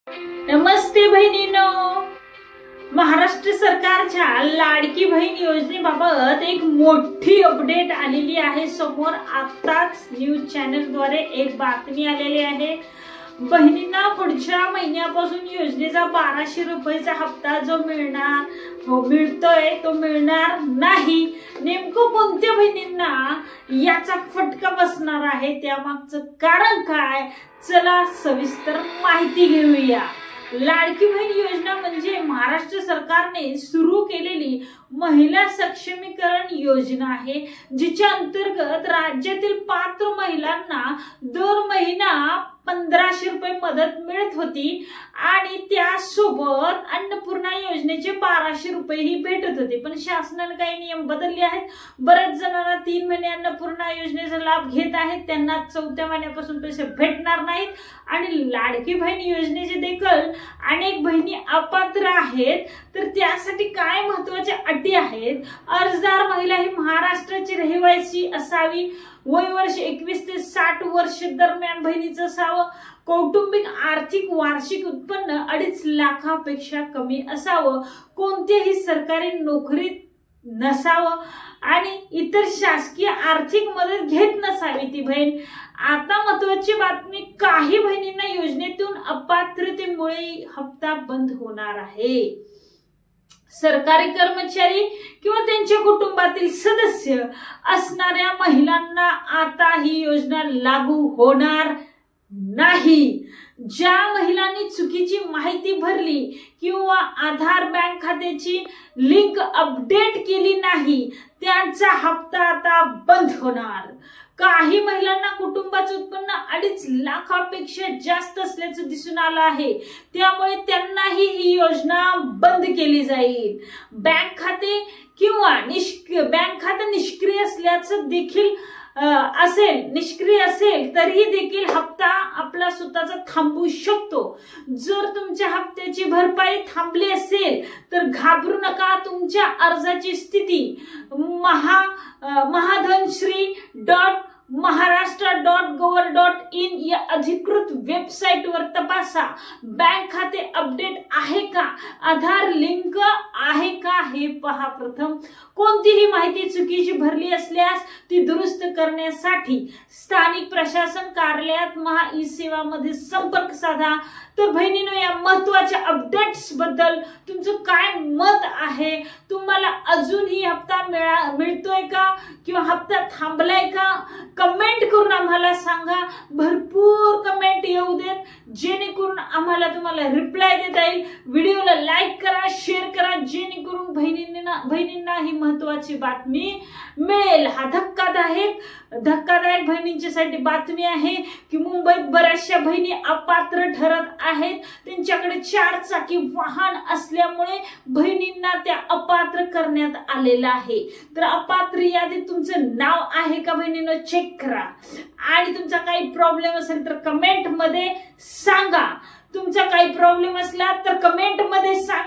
नमस्ते बहिणींनो, महाराष्ट्र सरकारच्या लाडकी बहीण योजनेबाबत एक मोठी अपडेट आलेली आहे समोर। आताच न्यूज चॅनलद्वारे एक बातमी आलेली आहे। बहिणींना पुढच्या महिन्यापासून योजनेचा 1200 रुपयाचा हप्ता जो मिळतोय तो मिळणार नाही। नेमकं कोणत्या बहिणींना याचा फटका बसणार आहे, त्यामागचं कारण काय, चला सविस्तर माहिती घेऊया। लाडकी बहीण योजना म्हणजे महाराष्ट्र सरकारने सुरू केलेली महिला सक्षमीकरण योजना आहे, जिच्या अंतर्गत राज्यातील पात्र महिलांना दर महिना 1500 रुपये मदत मिळत होती आणि त्यासोबत अन्नपूर्णा योजनेचे 1200 रुपयेही भेटत होते। पण शासनाने काही नियम बदलले आहेत। बरेच जणांना 3 महिने अन्नपूर्णा योजनेचा लाभ घेत आहेत, त्यांना 4थ्या महिन्यापासून पैसे भेटणार नाहीत आणि लाडकी बहीण योजनेचे देखील अनेक बहिणी अपात्र आहेत। तर त्यासाठी काय महत्त्वाच्या अटी आहेत? अर्जदार महिला ही महाराष्ट्राची रहिवासी असावी, वय वर्ष 21 ते 60 वर्ष दरम्यान बहिणीचं असावं, कौटुंबिक आर्थिक वार्षिक उत्पन्न 2.5 लाखापेक्षा कमी असावं, कोणत्याही सरकारी नोकरीत नसावं आणि इतर शासकीय आर्थिक मदत घेत नसावी ती बहीण। आता महत्त्वाची बातमी, काही बहिणींना योजनेतून अपात्रतेमुळे हप्ता बंद होणार आहे। सरकारी कर्मचारी किंवा त्यांच्या कुटुंबातील सदस्य असणाऱ्या महिलांना आता ही योजना लागू होणार नाही। ज्या महिलांनी चुकीची माहिती भरली किंवा आधार बँक खात्याची लिंक अपडेट केली नाही, त्यांचा हप्ता आता बंद होणार। काही महिलांना कुटुंबाचं उत्पन्न 2.5 लाखापेक्षा जास्त असल्याचं दिसून आलं आहे, त्यामुळे त्यांनाही ही योजना बंद केली जाईल। बँक खाते निष्क्रिय असल्याचं देखील निष्क्रिय असेल तरीही देखील हप्ता आपला स्वतःचा थांबू शकतो। जर तुमच्या हप्त्याची भरपाई थांबली असेल तर घाबरू नका। तुमच्या अर्जाची स्थिती महाधनश्री.महाराष्ट्र.gov.in या अधिकृत वेबसाईटवर तपासा। बँक खाते अपडेट आहे का, आधार लिंक आहे का हे पहा। प्रथम कोणतीही माहिती चुकीची भरली असल्यास ती दुरुस्त करण्यासाठी स्थानिक प्रशासन कार्यालयात महा ई सेवा मध्ये संपर्क साधा। तर बहिणींनो, या महत्त्वाच्या अपडेट्स बद्दल तुमचं काय मत आहे? तुम्हाला अजूनही हप्ता मिळतोय का किंवा हप्ता थांबलाय का? कमेंट करून आम्हाला सांगा। भरपूर कमेंट येऊ देत, जेणेकरून आम्हाला तुम्हाला रिप्लाय देता येईल। व्हिडिओला लाईक करा, शेअर करा, जेणेकरून बहिणींना ही महत्त्वाची बातमी मिळेल। हा धक्कादायक बहिणींच्यासाठी बातमी आहे की मुंबईत बऱ्याचशा बहिणी अपात्र ठरत आहेत। त्यांच्याकडे 4 चाकी वाहन असल्यामुळे बहिणींना त्या अपात्र करण्यात आलेलं आहे। तर अपात्र यादीत तुमचं नाव आहे का बहिणींनो, चेक करा। आणि तुमचा काही प्रॉब्लेम असेल तर कमेंट मध्ये सांगा। तुमचा काही प्रॉब्लेम असला तर कमेंट मध्ये सांगा।